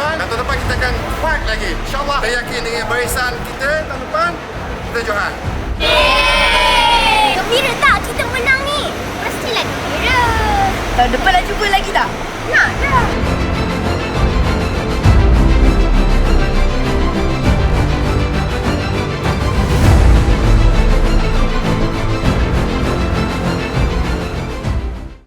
depan. Dan tahun depan kita akan fight lagi. InsyaAllah. Saya yakin dengan barisan kita tahun depan, kita juara. Gembira tak kita menang ni? Pastilah gembira. Tahun depan nak cuba lagi tak? Nak dah.